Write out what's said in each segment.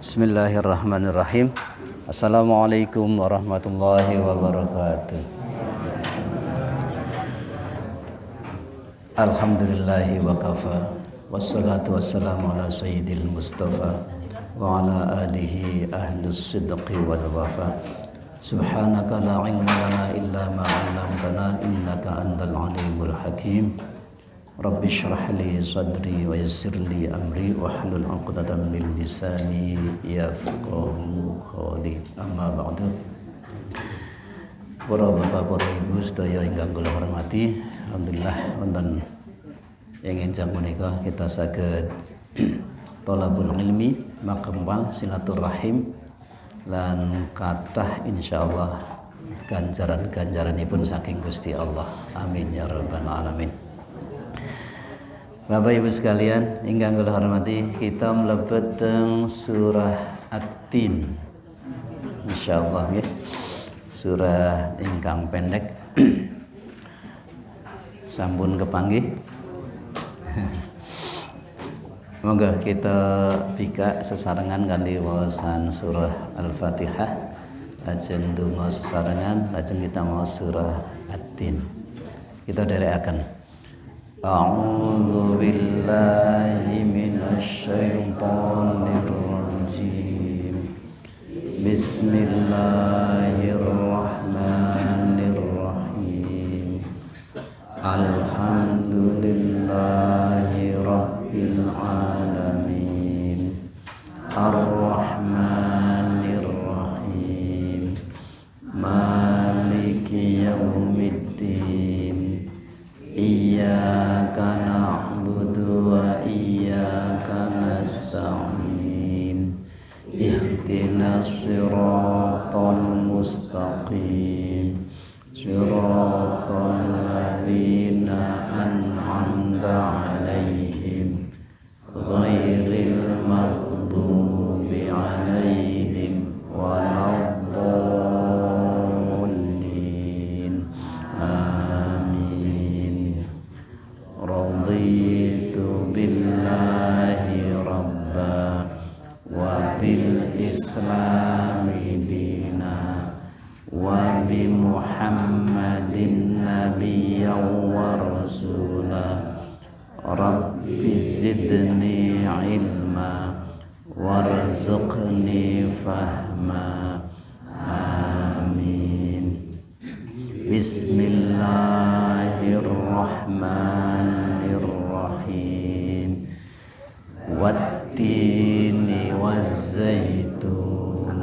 Bismillahirrahmanirrahim. Assalamualaikum warahmatullahi wabarakatuh. Alhamdulillahi wa kafa. Wassalatu wassalamu ala sayyidil mustafa wa ala alihi ahlus sidqi wal wafa. Subhanaka la ilma lana illa ma 'allamtana innaka antal alimul hakim. Rabbi shrah li sadri wa yassir li amri wahlul 'uqdatam min lisani yafqahu qawli. Amma ba'du. Para bapak, para ibu sedaya ingkang kula hormati, alhamdulillah wonten ing enjang menika kita saged thalabul ilmi makembal silaturahim lan kathah insyaallah ganjaran-ganjaranipun saking Gusti Allah. Amin ya rabbal alamin. Bapak Ibu sekalian ingkang kula hormati, kita mlebet teng surah At-Tin. Insyaallah nggih. Surah ingkang pendek. Sampun kepanggih. Monggo kita pika sesarengan kanthi waosan surah Al-Fatihah. Lajeng donga sesarengan, lajeng kita maos surah At-Tin. Kita dherekaken. A'udzu billahi minasy syaithanir rajim. Bismillahirrahmanirrahim. Alhamdulillahi rabbil alamin. Ar-Rahmanir Rahim. Maliki yaumiddin. Iyyaka na'budu wa iyyaka nasta'in. Ihdinas siratal mustaqim. Siratal ladzina an'amta 'alaihim ghairil maghdubi 'alaihim waladdallin. Amin. Raditu billahi rabba wa bil islami dina wa bi Muhammadin nabiyyan wa rasula. Rabbi zidni ilma warzuqni fahma. Amin. Bismillahirrahmanirrahim. Wattini wazzaitun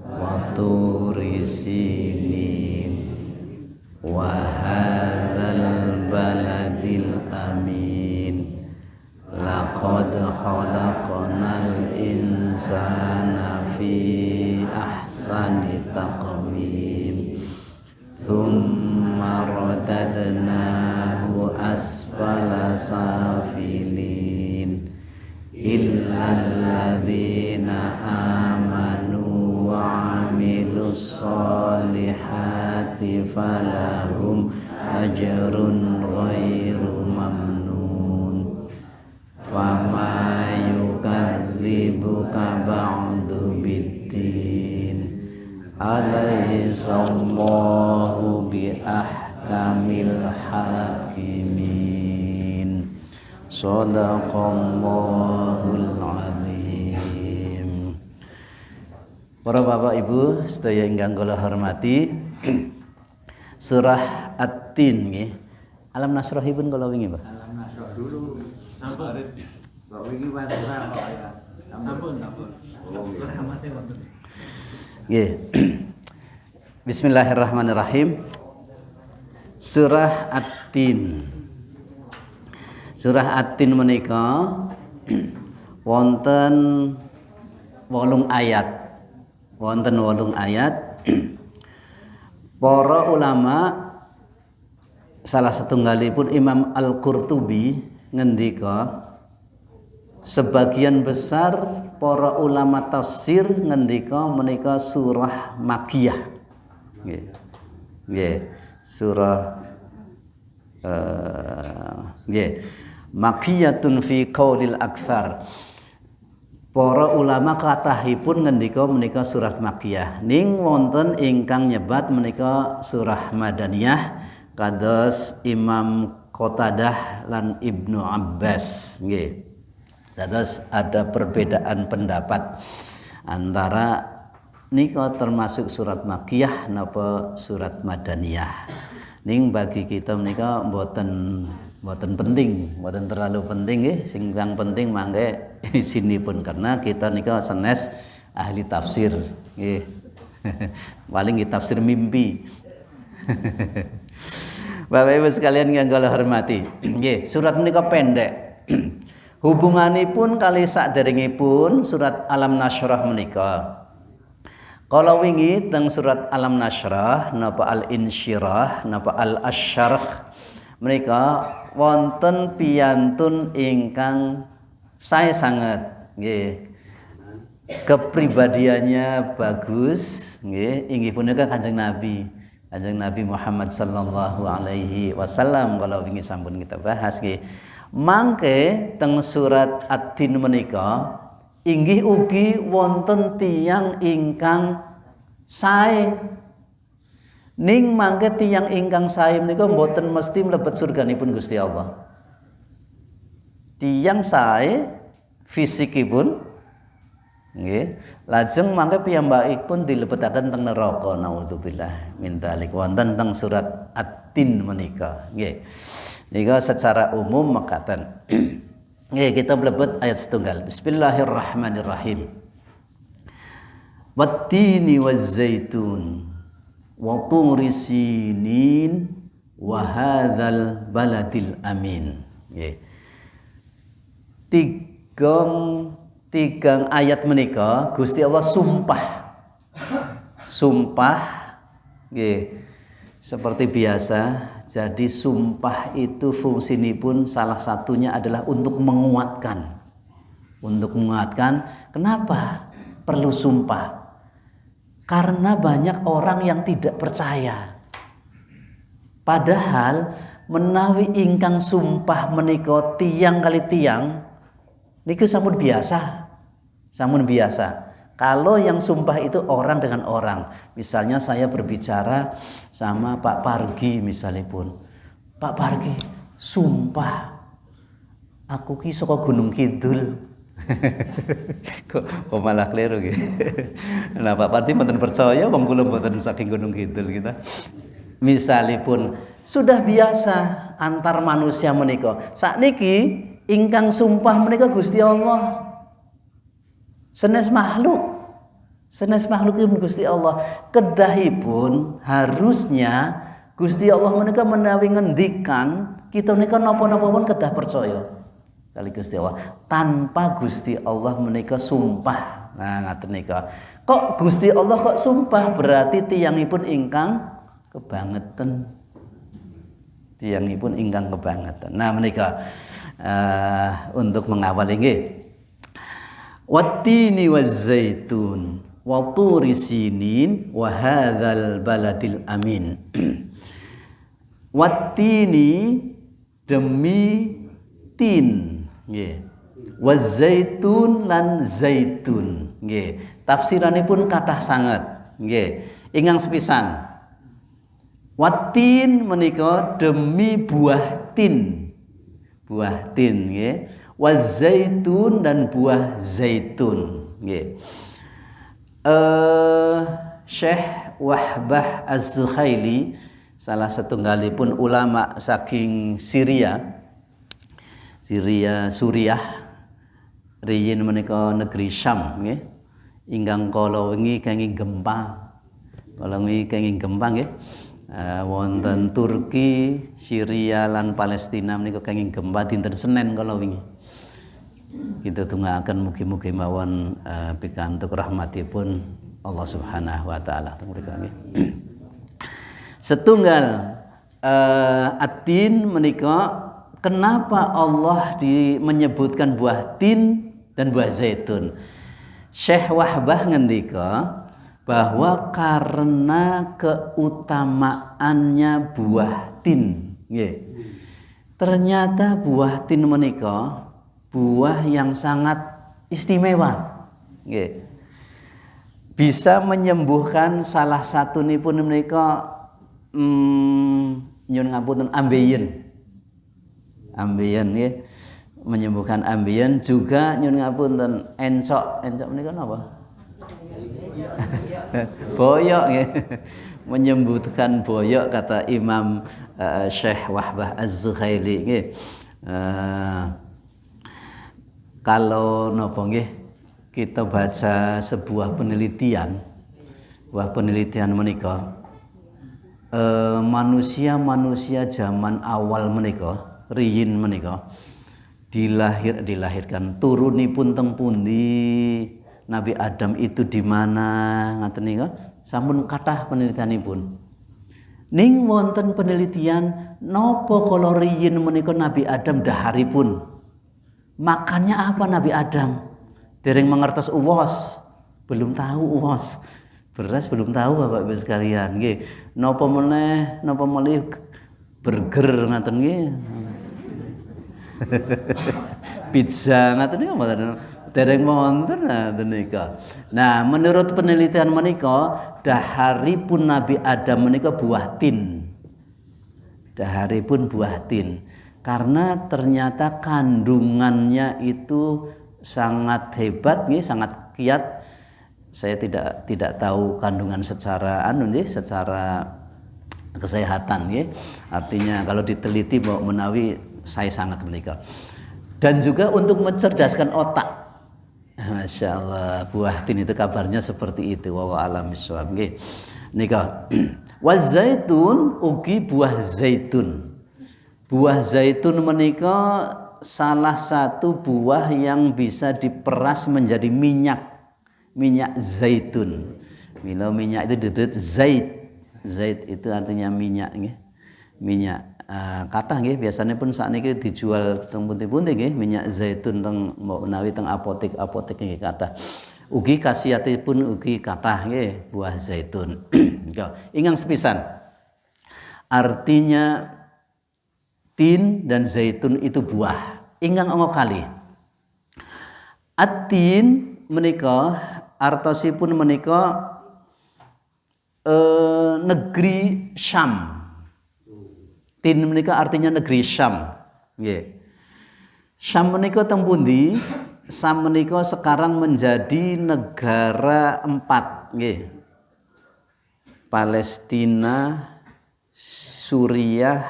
wa turi sinin wa hadzal baladil amin. Laqad khalaqnal insana fi ahsani taqwim. Thumma radadnahu asfala safilin. Illal ladzina amanu wa 'amilus solihati falahum ajrun ghairu mamnun. Fama yukadzibuka ba'du biddin. Alaihissallahu bi ahkamil hakimin. Shadaqallahul azim. Para bapak ibu sedaya ingkang kula hormati, surah At-Tin nggih. Alam nasrahipun kula wingi, Pak. Alam nasrah dulu. Sampun. Kok wingi Fatihah kok ya. Sampun. Rahmate wonten. Nggih. Bismillahirrahmanirrahim. Surah At-Tin. Surah At-Tin menika wonten 8 ayat. Wonten 8 ayat. Para ulama salah setunggalipun Imam Al-Qurtubi ngendika, sebagian besar para ulama tafsir ngendika menika surah Makkiyah. Nggih. Nggih, surah nggih. Makkiyatun fi qaulil aktsar. para ulama kathahipun ngendika menika surat Makkiyah. Ning wonten ingkang nyebat menika surah Madaniyah kados Imam Qatadah lan Ibnu Abbas nggih. Dados ada perbedaan pendapat antara nika termasuk surat Makkiyah napa surat Madaniyah. Ning bagi kita menika mboten penting, mboten terlalu penting nggih. Sing penting mangke isinipun karena kita nika sanes ahli tafsir nggih. Paling tafsir mimpi. Bapak Ibu sekalian yang kula hormati, nggih, surat menika pendek. Hubunganipun kali saderengipun surat Alam Nashrah menika. Kalau wingi teng surat Alam Nashrah napa Al-Insyirah napa Al-Asyarh menika wonten piyantun ingkang sae sanget nggih. Kepribadiannya bagus nggih, inggih punika Kanjeng Nabi Muhammad sallallahu alaihi wasallam kalau wingi sampun kita bahas nggih. Mangke teng surat At-Tin menika inggih ugi wonten tiyang ingkang sae. Ning mangke tiyang ingkang sae menika mboten mesti mlebet surganipun Gusti Allah. Tiyang sae fisikipun nggih, lajeng mangke piyambakipun dilebetaken teng neraka naudzubillah min dzalik wonten teng surat At-Tin menika nggih. Nika secara umum makaten. Nggih, kita mlebet ayat setunggal. Bismillahirrahmanirrahim. Wattini wazzaitun wa turi sinin wa hadzal baladil amin. Nggih. Tigang ayat menika Gusti Allah sumpah nggih seperti biasa. Jadi sumpah itu fungsinipun salah satunya adalah untuk menguatkan. Kenapa perlu sumpah? Karena banyak orang yang tidak percaya. Padahal menawi ingkang sumpah menika tiang kali tiang niku sampun biasa. Kalau yang sumpah itu orang dengan orang. Misalnya saya berbicara sama Pak Pargi misalipun. Pak Pargi, sumpah aku ki saka Gunung Kidul. kok malah keliru gitu. Nah, Pak Pargi mboten percaya wong kula mboten saking Gunung Kidul kita. Misalipun sudah biasa antar manusia menika. Sakniki ingkang sumpah menika Gusti Allah. Senes makhlukipun Gusti Allah. Kedahipun harusnya Gusti Allah menika menawi ngendikan kita menika napa-napa pun kedah percaya kali Gusti Allah. Tanpa Gusti Allah menika sumpah. Nah, ngaten nika. Kok Gusti Allah kok sumpah berarti tiyangipun ingkang kebangetan. Nah, menika untuk mengawal nggih. Wattini wazzaitun wa turi sinin wa hadzal baladil amin. Wattini demi tin nggih. Wazzaitun lan zaitun nggih. Tafsiranipun kathah sanget nggih. Ingkang sepisan wattin menika demi buah tin nggih. Wazaitun dan buah zaitun nggih. Syekh Wahbah Az-Zuhaili salah satunggalipun ulama saking Suriah riyin menika negeri Syam nggih. Ingkang kala wingi kenging gempa. Nggih. Wonten Turki, Syria lan Palestina menika kenging gempa dinten Senin kala wingi. Kita tunggakan mugi-mugi mawon pikantuk rahmatipun Allah Subhanahu wa taala. Setunggal At-Tin menika kenapa Allah menyebutkan buah tin dan buah zaitun? Syekh Wahbah ngendika bahwa karena keutamaannya buah tin. Ternyata buah tin menika buah yang sangat istimewa. Nggih. Bisa menyembuhkan salah satu nipun menika nyun ngapunten ambeien. Ambeien nggih. Menyembuhkan ambeien juga nyun ngapunten encok. Encok menika napa? Boyok nggih. Menyembuhkan boyok kata Imam Syekh Wahbah Az-Zuhaili nggih. Kalau napa nggih kita baca sebuah penelitian menika manusia zaman awal menika riyin menika dilahirkan turunipun teng pundi, Nabi Adam itu di mana ngaten nika sampun kathah penelitianipun. Ning wonten penelitian napa kala riyin menika Nabi Adam daharipun makannya apa Nabi Adam? Dereng mengertos uwos, belum tahu uwos. Beras belum tahu Bapak Ibu sekalian nggih. Napa meneh burger ngaten nggih. Pizza ngaten niki mboten dereng wonten ngaten nika. Nah, menurut penelitian menika daharipun Nabi Adam menika buah tin. Daharipun buah tin. Karena ternyata kandungannya itu sangat hebat nih, sangat kiat. Saya tidak tahu kandungan secara secara kesehatan nih. Artinya kalau diteliti bahwa menawi saya sangat menika. Dan juga untuk mencerdaskan otak. Masya Allah, buah tin itu kabarnya seperti itu. Wallahu a'lam bishawab nggih. Nika wazaitun ugi buah zaitun. Buah zaitun menika salah satu buah yang bisa diperas menjadi minyak zaitun. Mila minyak itu disebut zait. Zait itu artinya minyak nggih. Minyak kathah nggih biasanya pun sakniki dijual teng pundi-pundi nggih minyak zaitun teng menawi teng apotek nggih kathah. Ugi khasiatipun ugi kathah nggih buah zaitun. Ingang sepisan. Artinya tin dan zaitun itu buah. Ingkang angka kalih. At-tin menika artosipun menika negeri Syam. Tin menika artinya negeri Syam. Nggih. Syam menika teng pundi? Syam menika sekarang menjadi negara 4, nggih. Palestina, Syria,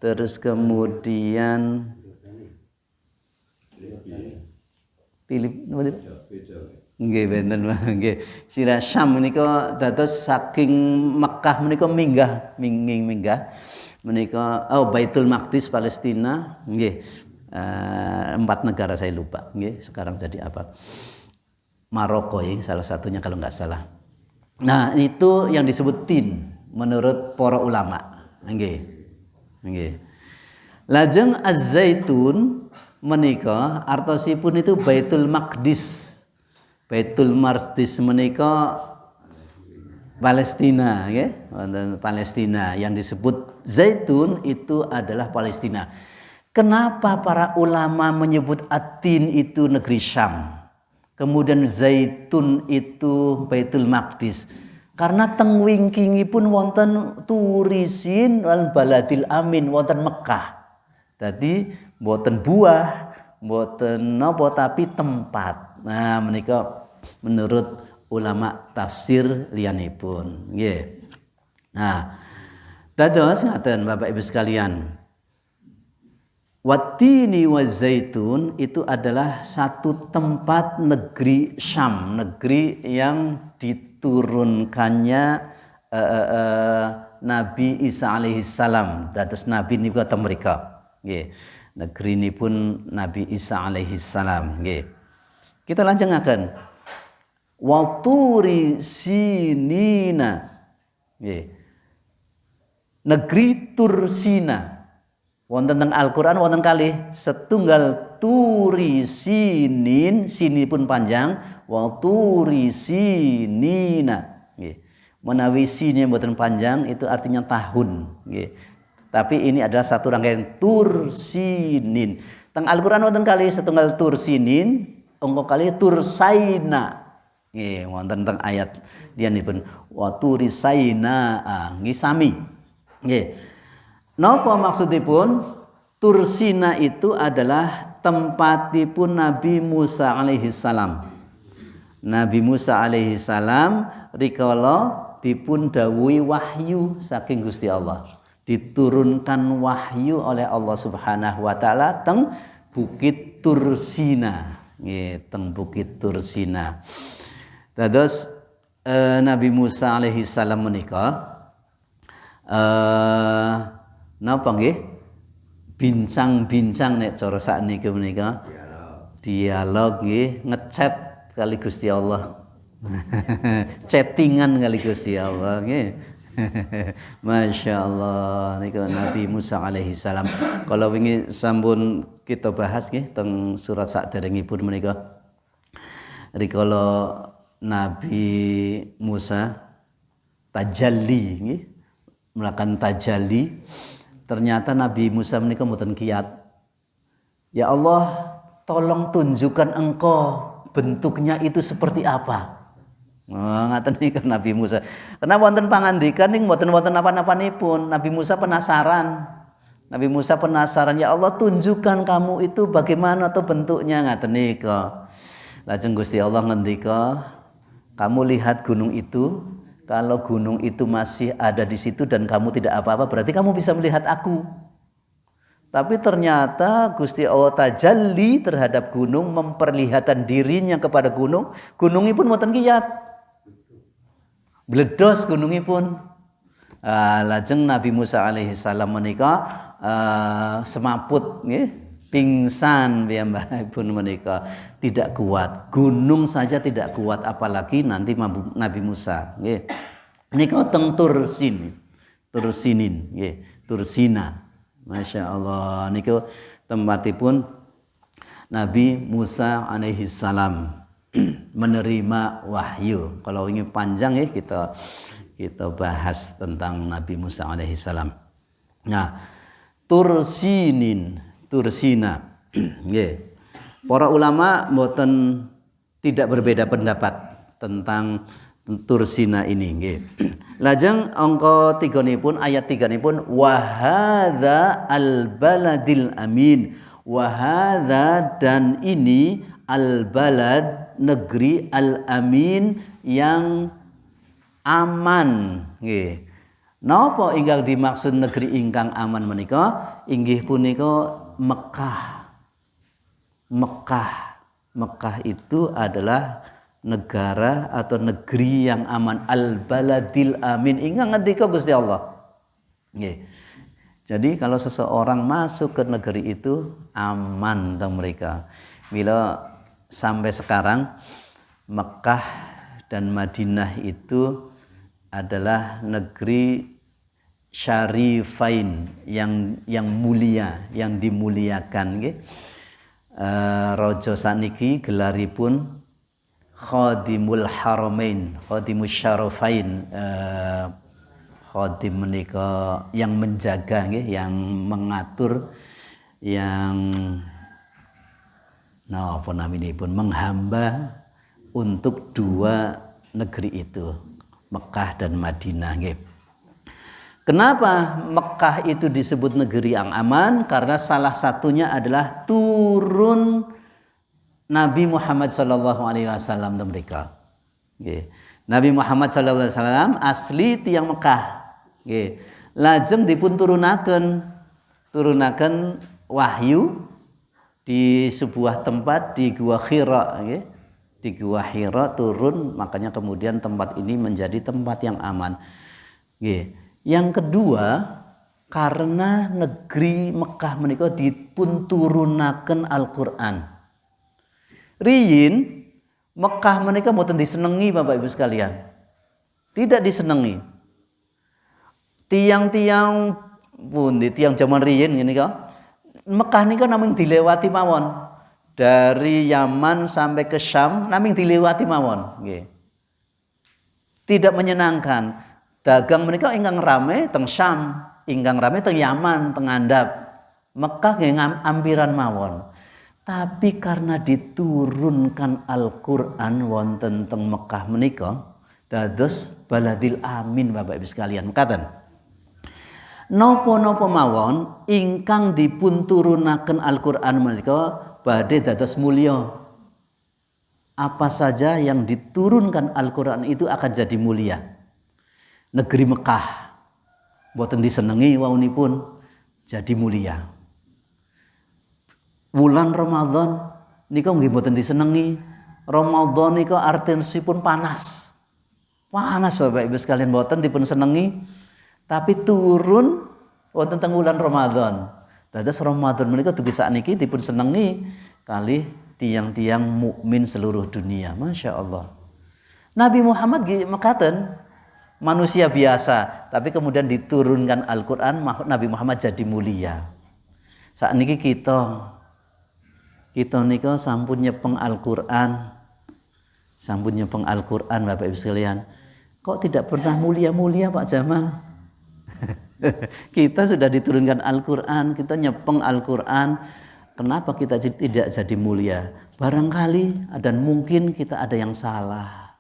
terus kemudian nggih benten nggih. Sira Syam menika dados saking Mekah menika minggah menika Baitul Maqdis Palestina nggih. 4 negara saya lupa nggih sekarang jadi apa? Maroko ya salah satunya kalau nggak salah. Nah, itu yang disebut tin menurut para ulama. Nggih. Nggih. Lajeng az-zaitun menika artosipun itu Baitul Maqdis. Baitul Maqdis menika Palestina, nggih. Wonten Palestina yang disebut zaitun itu adalah Palestina. Kenapa para ulama menyebut At-Tin itu negeri Syam? Kemudian zaitun itu Baitul Maqdis. Karena teng wingkingipun wonten turisin wal baladil amin wonten Mekah. Dadi mboten buah, mboten napa tapi tempat. Nah, menika menurut ulama tafsir liyanipun. Nggih. Nah, dados ngaten Bapak Ibu sekalian. Wattini wazaitun itu adalah satu tempat negeri Syam, negeri yang diturunkannya Nabi Isa alaihissalam. Dados Nabi niku teng mrika. Nggih. Negeri ini pun Nabi Isa alaihissalam. Nggih. Kita lanjengaken. Wa turi sinina. Nggih. Negeri Tursina. Wonten teng Al-Qur'an wonten kalih setunggal turi sinin, sini pun panjang, wa turi sinina. Nggih. Menawi sini mboten panjang itu artinya tahun, nggih. Tapi ini adalah satu rangkaian tursinin. Teng Al-Qur'an wonten kalih setunggal tursinin, angka kali tursaina. Nggih, wonten teng ayat dianipun wa turisaina nggih sami. Nggih. Napa maksudipun? Tursina itu adalah tempatipun Nabi Musa alaihi salam. Nabi Musa alaihi salam rikala dipun dawuhi wahyu saking Gusti Allah. Diturunkan wahyu oleh Allah Subhanahu wa taala teng Bukit Tursina. Nggih, teng Bukit Tursina. Dados Nabi Musa alaihi salam menika napa nggih? Bincang-bincang nek cara sakniki menika. Dialog nggih, ngechat kali Gusti Allah. Chattingan kali Gusti Allah nggih. Masya Allah niku Nabi Musa alaihi salam. Kalau wingi sampun kita bahas nggih teng surat saderengipun menika. Rikala Nabi Musa tajalli nggih, melakukan tajalli, ternyata Nabi Musa menika mboten kiyat. Ya Allah, tolong tunjukkan Engkau bentuknya itu seperti apa. Ngaten niku Nabi Musa. Karena wonten pangandikan ning mboten wonten napa-napanipun. Nabi Musa penasaran. Nabi Musa penasaran, ya Allah tunjukkan kamu itu bagaimana atau bentuknya ngaten niku. Lajeng Gusti Allah ngendika, kamu lihat gunung itu, kalau gunung itu masih ada di situ dan kamu tidak apa-apa, berarti kamu bisa melihat aku. Tapi ternyata Gusti Allah tajalli terhadap gunung, memperlihatkan dirinya kepada gunung. Gunungipun mboten kiyat. Bledos gunungipun. Lajeng Nabi Musa alaihi salam menika semaput nggih. Pingsan piyambakipun menika, tidak kuat. Gunung saja tidak kuat apalagi nanti Nabi Musa nggih. Nika teng Tursinin nggih, Tursina. Masya Allah niku tempatipun Nabi Musa alaihi salam menerima wahyu. Kalau ingin panjang ya kita bahas tentang Nabi Musa alaihi salam. Nah, Tursina. Nggih. Para ulama mboten tidak berbeda pendapat tentang Tursina ini nggih. Lajeng angka 3-nipun ayat 3-nipun wa hadza al-baladil amin. Wa hadza dan ini al-balad negeri al-amin yang aman nggih. Napa ingkang dimaksud negeri ingkang aman menika? Inggih punika Mekah. Mekah itu adalah negara atau negeri yang aman, al-baladil amin. Ingkang ngendika Gusti Allah. Nggih. Jadi kalau seseorang masuk ke negeri itu aman teng mereka. Bila sampai sekarang Mekah dan Madinah itu adalah negeri syarifain yang mulia, yang dimuliakan nggih. Raja saniki gelaripun Khadimul Haramain, Khadimus Syarafain. Khadim menika yang menjaga nggih, yang mengatur, yang napa naminipun menghamba untuk dua negeri itu, Mekah dan Madinah nggih. Kenapa Mekah itu disebut negeri yang aman? Karena salah satunya adalah turun Nabi Muhammad sallallahu alaihi wasallam di mereka. Nggih. Nabi Muhammad sallallahu alaihi wasallam asli tiyang Mekah. Nggih. Lajeng dipun turunaken wahyu di sebuah tempat di Gua Hira nggih. Di Gua Hira turun, makanya kemudian tempat ini menjadi tempat yang aman. Nggih. Yang kedua, karena negeri Mekah menika dipun turunaken Al-Qur'an. Riyin Mekah menika mboten disenengi Bapak Ibu sekalian. Tidak disenengi. Tiang-tiang pundi tiang zaman riyin ngene ka. Mekah nika namung dilewati mawon. Dari Yaman sampai ke Syam namung dilewati mawon nggih. Tidak menyenangkan. Dagang menika ingkang rame teng Syam, ingkang rame teng Yaman, teng ngandhap. Mekah nggih ampiran mawon. Tapi karena diturunkan Al-Qur'an wonten teng Mekah menika dados baladil amin Bapak Ibu sekalian. Mekaten. Napa-napa mawon ingkang dipun turunaken Al-Qur'an menika badhe dados mulya. Apa saja yang diturunkan Al-Qur'an itu akan jadi mulia. Negeri Mekah boten disenengi waunipun jadi mulia. Wulan Ramadan nika nggih mboten disenengi. Ramadan nika artinsipun panas. Panas Bapak Ibu sekalian mboten dipun senengi. Tapi turun wonten teng wulan Ramadan. Dados Ramadan menika dugi sakniki dipun senengi kalih tiang-tiang mukmin seluruh dunia. Masya Allah. Nabi Muhammad nggih mekaten manusia biasa, tapi kemudian diturunkan Al-Qur'an Nabi Muhammad jadi mulia. Sakniki kita nika sampun nyepeng Al-Qur'an. Sampun nyepeng Al-Qur'an Bapak Ibu sekalian. Kok tidak pernah mulia-mulia Pak Jamal? Kita sudah diturunkan Al-Qur'an, kita nyepeng Al-Qur'an. Kenapa kita tidak jadi mulia? Barangkali dan mungkin kita ada yang salah.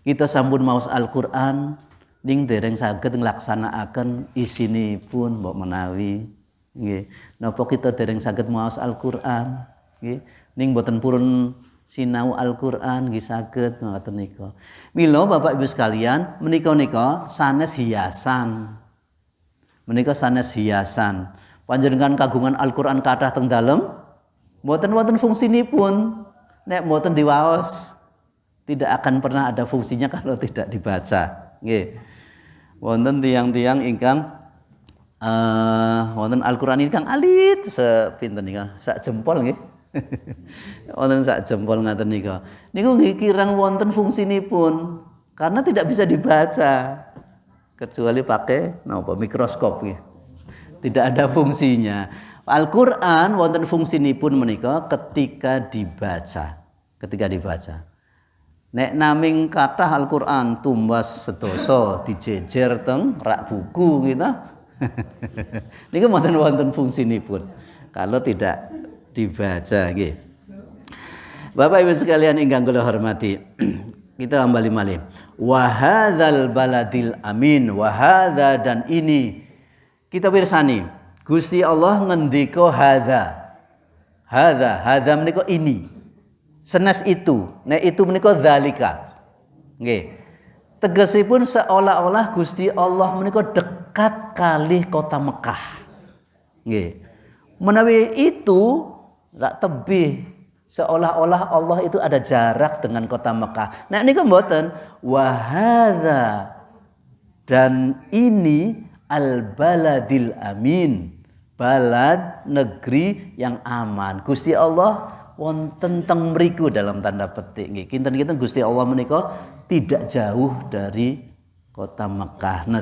Kita sampun maos Al-Qur'an ning dereng saged nglaksanakaken isinipun mbok menawi. Nggih. Napa kita dereng saged maos Al-Qur'an, nggih. Ning boten purun sinau Al-Qur'an nggih saged ngoten nika. Mila Bapak Ibu sekalian, menika sanes hiasan. Menika sanes hiasan. Panjenengan kagungan Al-Qur'an kathah teng dalem, mboten wonten fungsinipun. Nek mboten diwaos, tidak akan pernah ada fungsinya kalau tidak dibaca. Nggih. Wonten tiang-tiang ingkang wonten Al-Qur'an ingkang alit sepinten nika, sak jempol nggih. Wonten sak jempol ngaten nika. Niku nggih kirang wonten fungsinipun karena tidak bisa dibaca kecuali pakai napa mikroskop nggih. Tidak ada fungsinya. Al-Qur'an wonten fungsinipun menika ketika dibaca. Ketika dibaca. Nek naming kathah Al-Qur'an tumbas sedasa dijejer teng rak buku kita. Niku wonten fungsinipun kalau tidak dibaca nggih. Bapak Ibu sekalian ingkang kula hormati, kita kembali malih. Wa hadzal baladil amin, wa hadza dan ini kita pirsani. Gusti Allah ngendika hadza. Hadza menika ini. Senes itu, nek itu menika dzalika. Nggih. Tegesipun seolah-olah Gusti Allah menika dekat kalih kota Mekah. Nggih. Menawi itu tak tebih seolah-olah Allah itu ada jarak dengan kota Mekah. Nah niku mboten wa hadza dan ini al-baladil amin. Balad negeri yang aman. Gusti Allah wonten teng mriku dalam tanda petik nggih. Kinten-kinten Gusti Allah menika tidak jauh dari kota Mekah. Nah,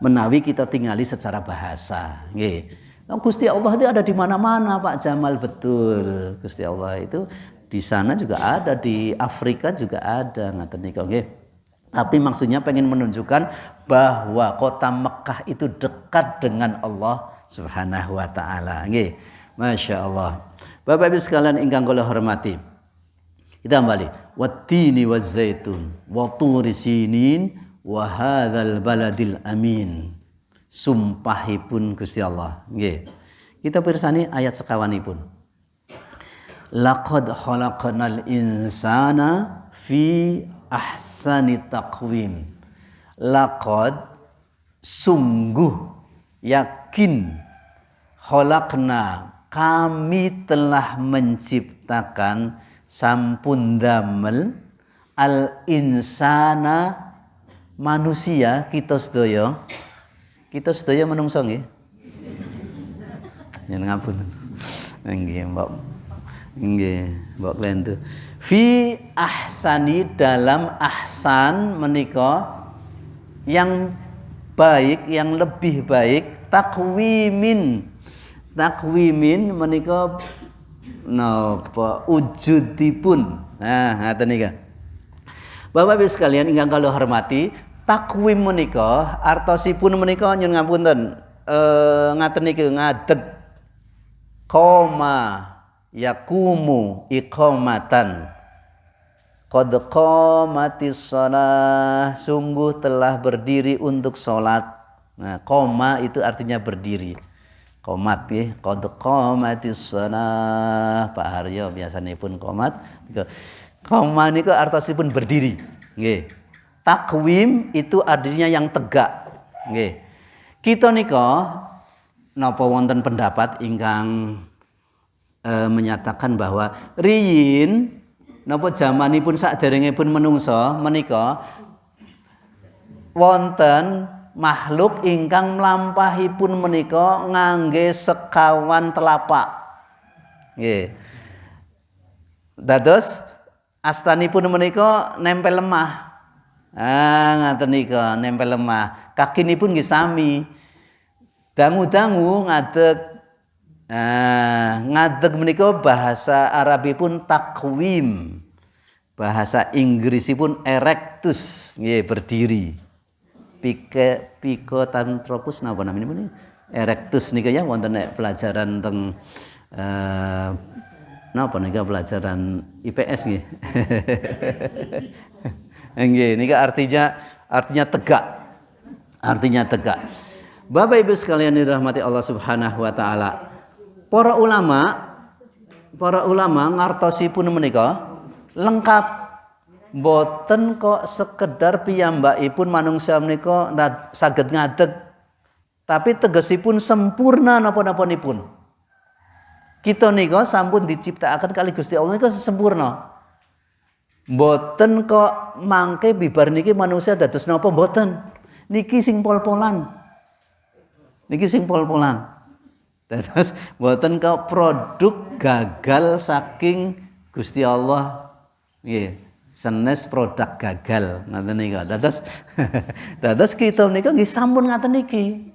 menawi kita tinggali secara bahasa nggih. Nah, Gusti Allah itu ada di mana-mana Pak Jamal, betul. Gusti Allah itu di sana juga ada, di Afrika juga ada ngaten nika nggih. Tapi maksudnya pengen menunjukkan bahwa kota Mekah itu dekat dengan Allah Subhanahu wa taala nggih. Masya Allah. Bapak Ibu sekalian ingkang kula hormati. Kita kembali. Wattini wazzaitun wa turi sinin wa hadzal baladil amin. Sumpahipun Gusti Allah nggih. Kita pirsani ayat sekawanipun. Laqad khalaqnal insana fi ahsani taqwim. Laqad sungguh yakin khalaqna kami telah menciptakan sampun damel al insana manusia kita sedaya. Kita sedaya menungso nggih. Yen ngapunten. Nggih, Mbak. Nggih, Mbak Klentu. Fi ahsani dalam ahsan menika yang baik, yang lebih baik takwimin. Takwimin menika napa wujudipun. Nah, ngaten nika. Bapak Ibu sekalian ingkang kula hormati, takwim menika artosipun menika nyun ngapunten ngaten niki ngadeg koma yaqumu iqamatan qad qamatis shalah, sungguh telah berdiri untuk salat. Nah, qoma itu artinya berdiri. Qomat ya, qad qamatis shalah. Pak Haryo biasanya pun qomat. Qoma niku artosipun berdiri. Nggih. Takwim itu artinya yang tegak. Nggih. Kita nika napa wonten pendapat ingkang menyatakan bahwa riyin napa jamanipun saderengipun menungsa menika wonten makhluk ingkang mlampahipun menika ngangge sekawan telapak. Nggih. Dados astanipun menika nempel lemah. Ngaten nika nempel lemah. Kakinipun nggih sami. Dangu-dangu ngadeg. Ngadeg menika bahasa Arabipun takwim. Bahasa Inggrisipun erectus, nggih berdiri. Picotanthropus napa namanya ini? Erectus nika ya wonten nek pelajaran teng napa nika pelajaran IPS nggih. Nggih nika artinya tegak. Artinya tegak. Bapak Ibu sekalian dirahmati Allah Subhanahu wa taala. Para ulama ngartosipun menika lengkap. Boten kok sekedar piyambakipun manungsa menika saged ngadeg, tapi tegesipun sempurna napa-napanipun. Kita nika sampun diciptakaken kali Gusti Allah nika sempurna. Boten kok mangke bibar niki manusia dados napa boten. Niki sing pol-polan. Niki sing pol-polan. Dados boten kok produk gagal saking Gusti Allah. Nggih. Senes produk gagal ngoten nika. Dados kita nika nggih sampun ngaten niki.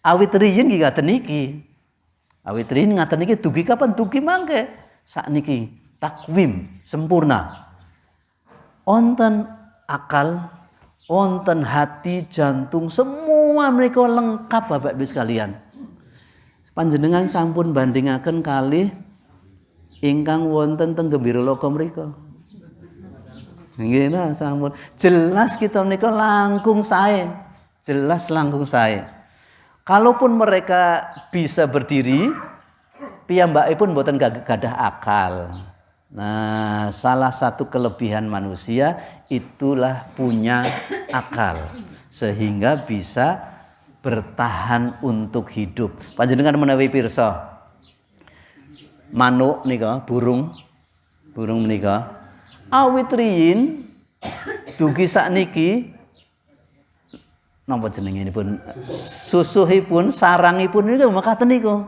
Awit riyin nggih ngaten niki. Awit riyin ngaten niki dugi kapan dugi mangke sakniki takwim sempurna. Wonten akal, wonten hati, jantung, semua mereka lengkap Bapak Ibu sekalian. Panjenengan sampun bandingaken kalih ingkang wonten teng Gembira Loka mriku. Nggih nah sampun jelas kita menika langkung sae. Jelas langkung sae. Kalaupun mereka bisa berdiri, piyambakipun mboten gadah akal. Nah, salah satu kelebihan manusia itulah punya akal sehingga bisa bertahan untuk hidup. Panjenengan menawi pirsa manuk nika, burung menika awit riyin dugi sakniki napa jenenganipun susuhipun sarangipun niku mekaten niku.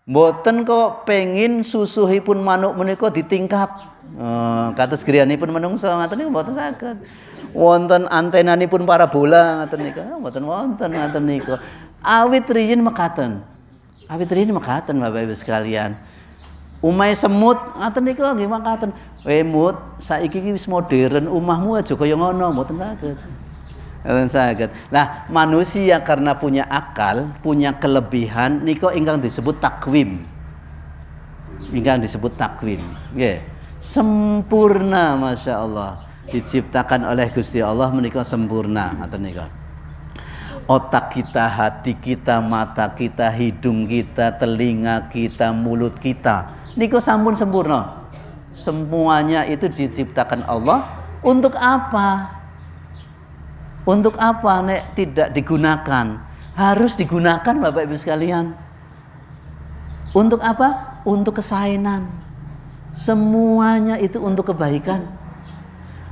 Mboten kok pengin susuhipun manuk menika ditingkat. Kados griyanipun menungsa ngaten niku mboten saged. Wonten antenanipun parabola ngaten niku, mboten wonten ngaten niku. Awit riyin mekaten. Awit riyin mekaten Bapak Ibu sekalian. Umai semut ngaten niku nggih makaten. Mut, saiki iki wis modern, umahmu aja kaya ngono, mboten saged. Mboten saged. Nah, manusia karena punya akal, punya kelebihan nika ingkang disebut takwim. Ingkang disebut takwim. Nggih. Sempurna masyaallah. Diciptakan oleh Gusti Allah menika sempurna ngaten nika. Otak kita, hati kita, mata kita, hidung kita, telinga kita, mulut kita niku sampun sempurna. Semuanya itu diciptakan Allah untuk apa? Untuk apa nek tidak digunakan? Harus digunakan Bapak Ibu sekalian. Untuk apa? Untuk kesaenan. Semuanya itu untuk kebaikan.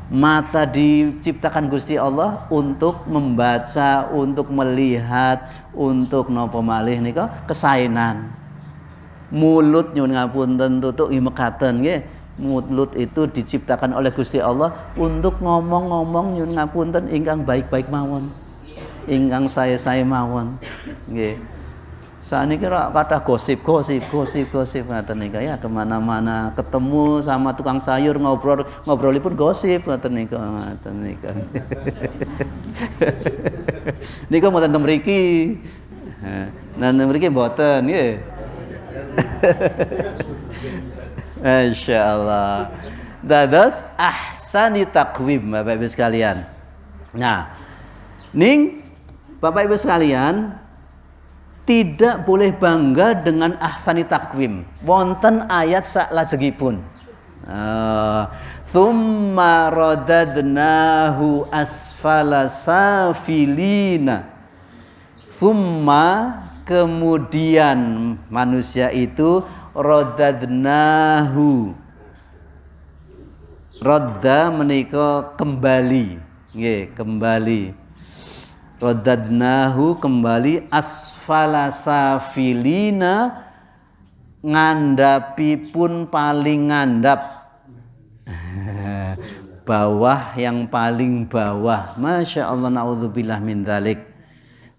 Mata diciptakan Gusti Allah untuk membaca, untuk melihat, untuk napa malih nika kesaenan. Mulut nyuwun ngapunten tutuk mekaten nggih. Mulut itu diciptakan oleh Gusti Allah untuk ngomong-ngomong nyuwun ngapunten ingkang baik-baik mawon. Ingkang sae-sae mawon. Nggih. Saniki rak kathah gosip ngaten nika ya kemana-mana ketemu sama tukang sayur ngobrolipun gosip ngaten nika. Nika mboten ten mriki. Nah mriki mboten nggih. Masya Allah. Dados ahsani takwim Bapak Ibu sekalian. Nah, ning Bapak Ibu sekalian tidak boleh bangga dengan ahsani takwim. Wonten ayat saklajengipun. Tsumma radadnahu asfala safilina. Tsumma kemudian manusia itu radadnahu. Radda menika kembali, nggih, kembali. Radadnahu kembali asfala safilina ngandapipun paling ngandap. Bawah yang paling bawah. Masya Allah, naudzubillah min dzalik.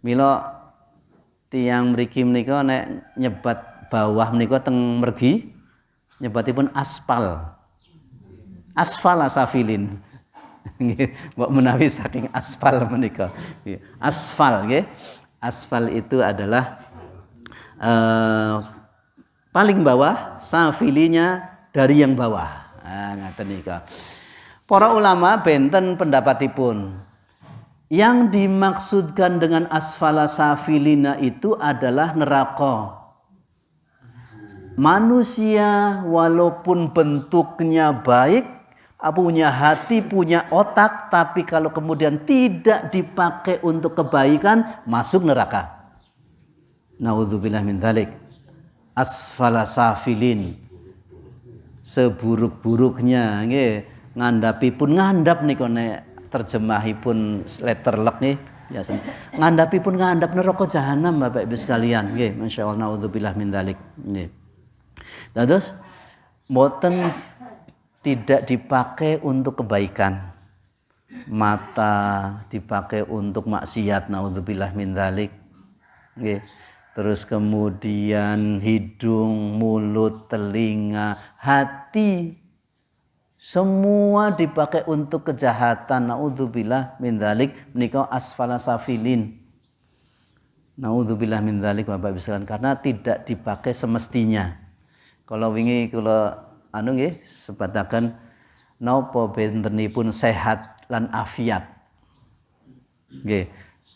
Mila tiyang mriki menika nek nyebat bawah menika teng mergi nyebatipun aspal. Asfala safilin. Mbok menawi saking aspal menika. Asfal nggih. Asfal itu adalah paling bawah, safilinya dari yang bawah. Nah, ngaten nika. Para ulama benten pendapatipun. Yang dimaksudkan dengan asfala safilina itu adalah neraka. Manusia walaupun bentuknya baik, punya hati, punya otak, tapi kalau kemudian tidak dipakai untuk kebaikan, masuk neraka. Naudzubillah min dzalik. Asfala safilin. Seburuk-buruknya nggih, ngandhapipun ngandhap nika nek terjemahipun letterlek nggih biasa. Ngandhapipun ngandhap neraka jahanam Bapak Ibu sekalian nggih, masyaallah, naudzubillah min dzalik nggih. Terus mboten tidak dipakai untuk kebaikan. Mata dipakai untuk maksiat, naudzubillah min dzalik. Nggih. Terus kemudian hidung, mulut, telinga, hati semua dipakai untuk kejahatan, naudzubillah min dzalik, menika asfala safilin. Naudzubillah min dzalik Bapak Ibu sekalian, karena tidak dipakai semestinya. Kalau wingi kula nggih sebataken napa bentenipun sehat lan afiat. Nggih,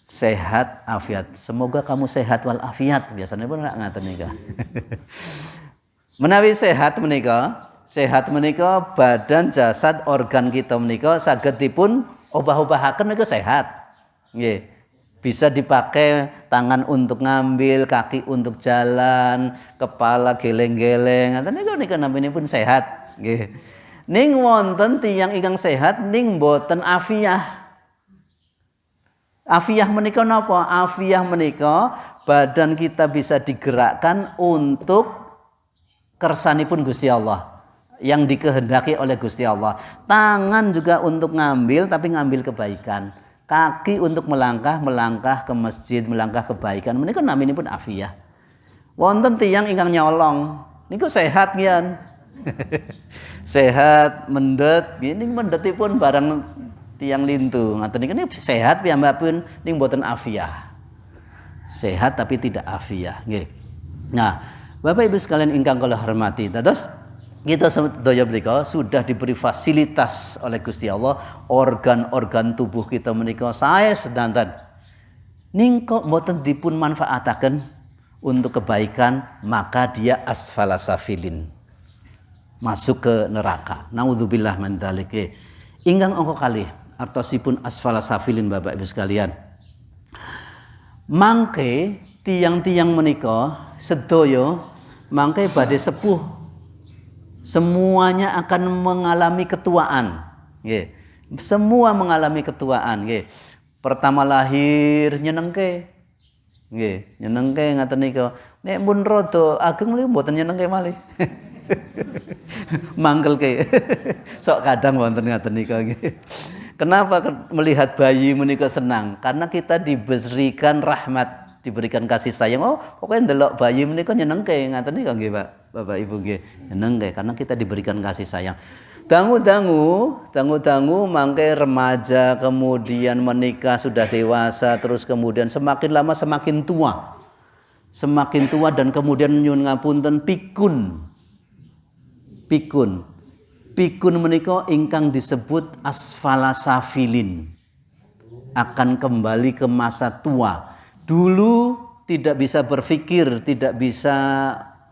sehat afiat. Semoga kamu sehat wal afiat. Biasanya pun ngaten nika. Menawi sehat menika badan jasad organ kita menika saged dipun obah-obahaken menika sehat. Nggih. Bisa dipakai tangan untuk ngambil, kaki untuk jalan, kepala geleng-geleng. Ngaten nika naminipun sehat, nggih. Ning wonten tiyang ingkang sehat ning boten afiah. Afiah menika napa? Afiah menika badan kita bisa digerakkan untuk kersanipun Gusti Allah, yang dikehendaki oleh Gusti Allah. Tangan juga untuk ngambil, tapi ngambil kebaikan. Kaki untuk melangkah ke masjid, melangkah kebaikan. Menika naminipun afiah. Wonten tiyang ingkang nyolong, niku sehat ngian. Sehat mendet, ning mendetipun barang tiyang lintu. Ngaten niku sehat piyambakipun ning boten afiah. Sehat tapi tidak afiah, nggih. Nah, Bapak Ibu sekalian ingkang kula hormati, dados kita sedaya menika sudah diberi fasilitas oleh Gusti Allah, organ-organ tubuh kita menika sae sedanten. Ning kok mboten dipun manfaataken untuk kebaikan, maka dia asfala safilin. Masuk ke neraka. Nauzubillah min dzalik. Ingkang angka kalih artosipun asfala safilin Bapak Ibu sekalian. Mangke tiang-tiang menika sedaya mangke badhe sepuh, semuanya akan mengalami ketuaan. Nggih. Semua mengalami ketuaan, nggih. Pertama lahir nyenengke. Nggih, nyenengke ngaten nika. Nek mun rada ageng niku mboten nyenengke malih. Mangkelke. Sok kadang wonten ngaten nika nggih. Kenapa melihat bayi menika senang? Karena kita diberikan rahmat, diberikan kasih sayang. Oh, pokoknya ndelok bayi menika nyenengke ngaten nika nggih, Pak. Bapak Ibu nggih, nyenengke karena kita diberikan kasih sayang. Dangu-dangu mangke remaja, kemudian menikah, sudah dewasa, terus kemudian semakin lama semakin tua. semakin tua dan kemudian nyuwun ngapunten pikun menika ingkang disebut asfala safilin, akan kembali ke masa tua. Dulu tidak bisa berpikir, tidak bisa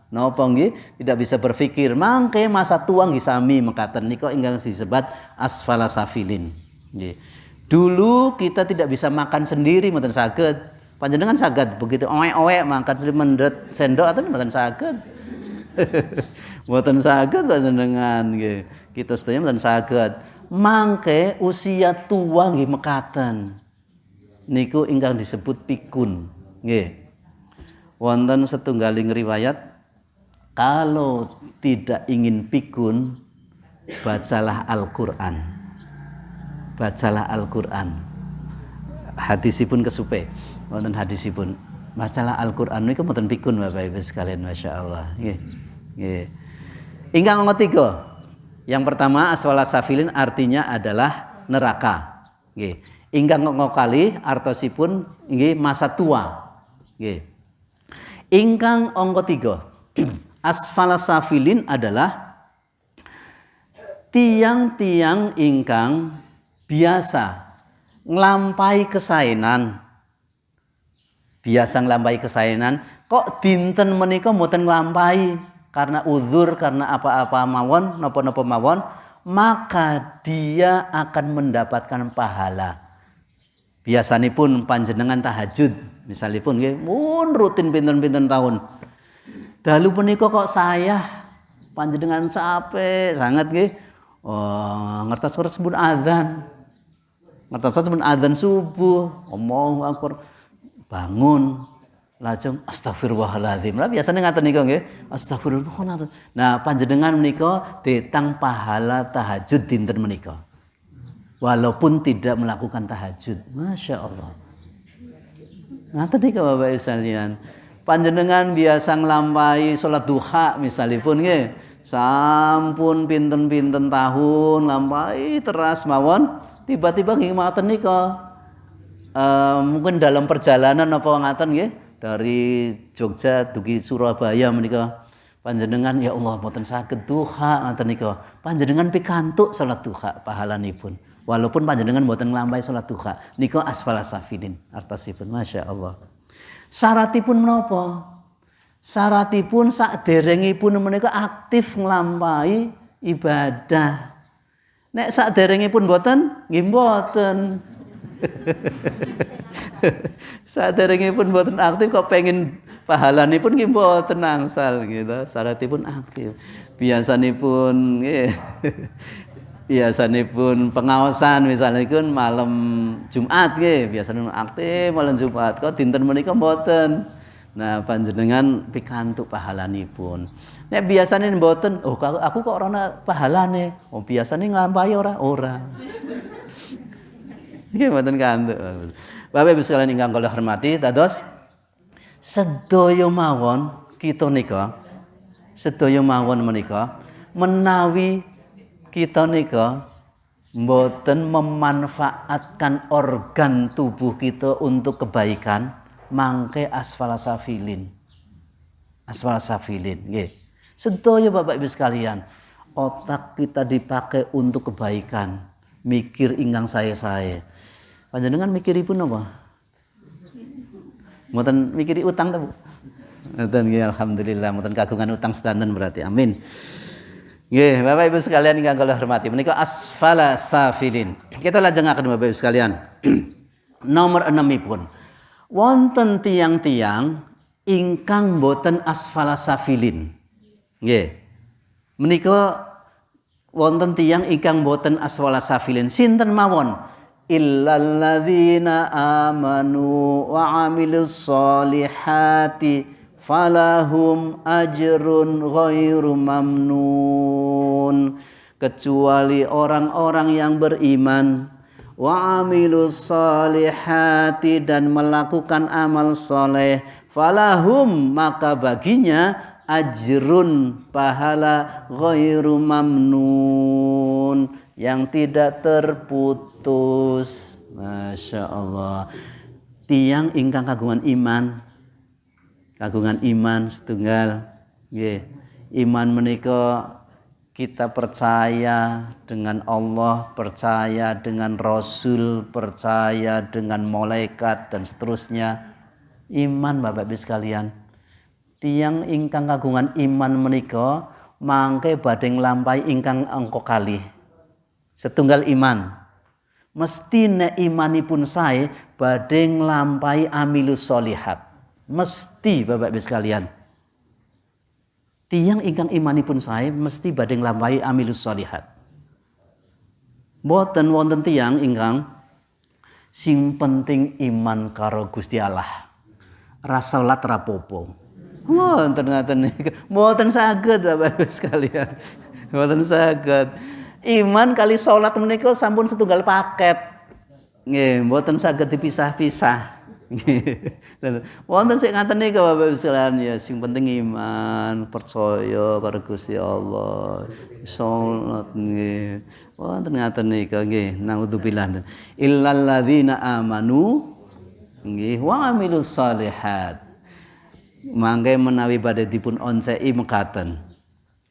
napa nggih, tidak bisa berpikir, mangke masa tua nggih sami mekaten nika ingkang disebut asfala safilin nggih. Dulu kita tidak bisa makan sendiri mboten saged. Panjenengan saged begitu owek-owek makan mendet sendok atau mboten saged. Mboten saged panjenengan nggih. Kita sedaya mboten saged. Mangke usia tua nggih mekaten. Niku ingkang disebut pikun. Nggih. Wonten setunggaling riwayat kalau tidak ingin pikun bacalah Al-Qur'an. Bacalah Al-Qur'an. Hadisipun kesupe. Wonten hadisipun. Bacalah Al-Qur'an niku mboten pikun Bapak Ibu sekalian, masyaallah. Nggih. Nggih. Ingkang ketiga. Yang pertama asfala safilin artinya adalah neraka. Nggih. Ingkang kali artosipun nggih masa tua. Nggih. Ingkang angka 3. Asfala safilin adalah tiang-tiang ingkang biasa nglampahi kesaenan. Biasa nglampahi kesaenan kok dinten menika mboten nglampahi karena uzur, karena apa-apa mawon, napa-napa mawon, maka dia akan mendapatkan pahala. Biasanipun panjenengan tahajud, misalipun nggih, mun rutin pinten-pinten tahun. Dalu punika kok saya panjenengan capek sangat nggih. Oh, ngertos sebut azan. Ngertos sebut azan subuh, Allahu akbar. Bangun lajeng astagfirullahaladzim. Lah biasanya ngaten nika nggih. Astagfirullah. Nah, panjenengan menika ditang pahala tahajud dinten menika. Walaupun tidak melakukan tahajud. Masya Allah. Ngaten nika Bapak Ibu sekalian. Panjenengan biasa nglampahi salat duha misalipun nggih. Sampun pinten-pinten tahun lampahi teras mawon, tiba-tiba nggih ngaten nika. Mungkin dalam perjalanan apa ngaten nggih. Dari Jogja dugi Surabaya menika panjenengan ya Allah mboten saged duha ngoten nika. Panjenengan pikantuk salat duha pahalanipun. Walaupun panjenengan mboten nglampahi salat duha. Nika asfala safilin artosipun masyaallah. Syaratipun menapa? Syaratipun saderengipun menika aktif nglampahi ibadah. Nek saderengipun mboten nggih mboten. Saderengipun mboten aktif kok pengin pahalanipun nggih mboten angsal gitu. Syaratipun aktif. Biasanipun nggih. Biasanipun pengaosan misalipun malam Jumat nggih, biasanipun aktif malam Jumat kok dinten menika mboten. Nah, panjenengan pikantuk pahalanipun. Nek biasane mboten, oh aku kok ora ana pahalane. Oh biasane nglampahi ora. Nggih mboten kantuk. Bapak Ibu sekalian ingkang kula hormati, dados sedaya mawon kita nika, sedaya mawon menika menawi kita nika mboten memanfaatkan organ tubuh kita untuk kebaikan, mangke asfala safilin. Asfala safilin nggih. Sedaya Bapak Ibu sekalian, otak kita dipakai untuk kebaikan, mikir ingkang saya. Panjenengan mikiripun apa? Mboten mikiri utang ta, Bu? Mboten nggih, alhamdulillah mboten kagungan utang sedanten berarti. Amin. Nggih, Bapak Ibu sekalian ingkang kula hormati, menika asfala safilin. Kita lajengaken Bapak Ibu sekalian. Nomor 6-ipun. Wonten tiang-tiang ingkang boten asfala safilin. Nggih. Menika wonten tiang ingkang boten asfala safilin. Sinten mawon? Illalladzina amanu wa amilus solihati falahum ajrun ghairu mamnun. Kecuali orang-orang yang beriman wa amilus solihati dan melakukan amal soleh, falahum maka baginya ajrun pahala ghairu mamnun yang tidak terputus. Masya Allah. Tiang ingkang kagungan iman Kagungan iman setunggal nggih. Iman menika kita percaya dengan Allah, percaya dengan Rasul, percaya dengan malaikat dan seterusnya. Iman Bapak Ibu sekalian. Tiang ingkang kagungan iman menika mangke badhe nglampahi ingkang angka kalih. Setunggal iman. Mesti nek imanipun sae badhe nglampahi amilus sholihat. Mesti Bapak Ibu sekalian. Tiang ingkang imanipun sae mesti badhe nglampahi amilus sholihat. Mboten wonten tiang ingkang sing penting iman karo Gusti Allah. Ra salat rapopo. Wonten ngaten niku. Mboten saged Bapak Ibu sekalian. Mboten saged. Iman kali salat menika sampun setunggal paket. Nggih, mboten saged dipisah-pisah. Wonten sing ngaten niku Bapak Ibu sekalian ya sing penting iman, percaya karo Gusti Allah. Salat nggih. Wonten ngaten niku nggih, naudzubillah. Illal ladzina amanu nggih wa amilus shalihat. Mangke menawi badhe dipun onseki mekaten.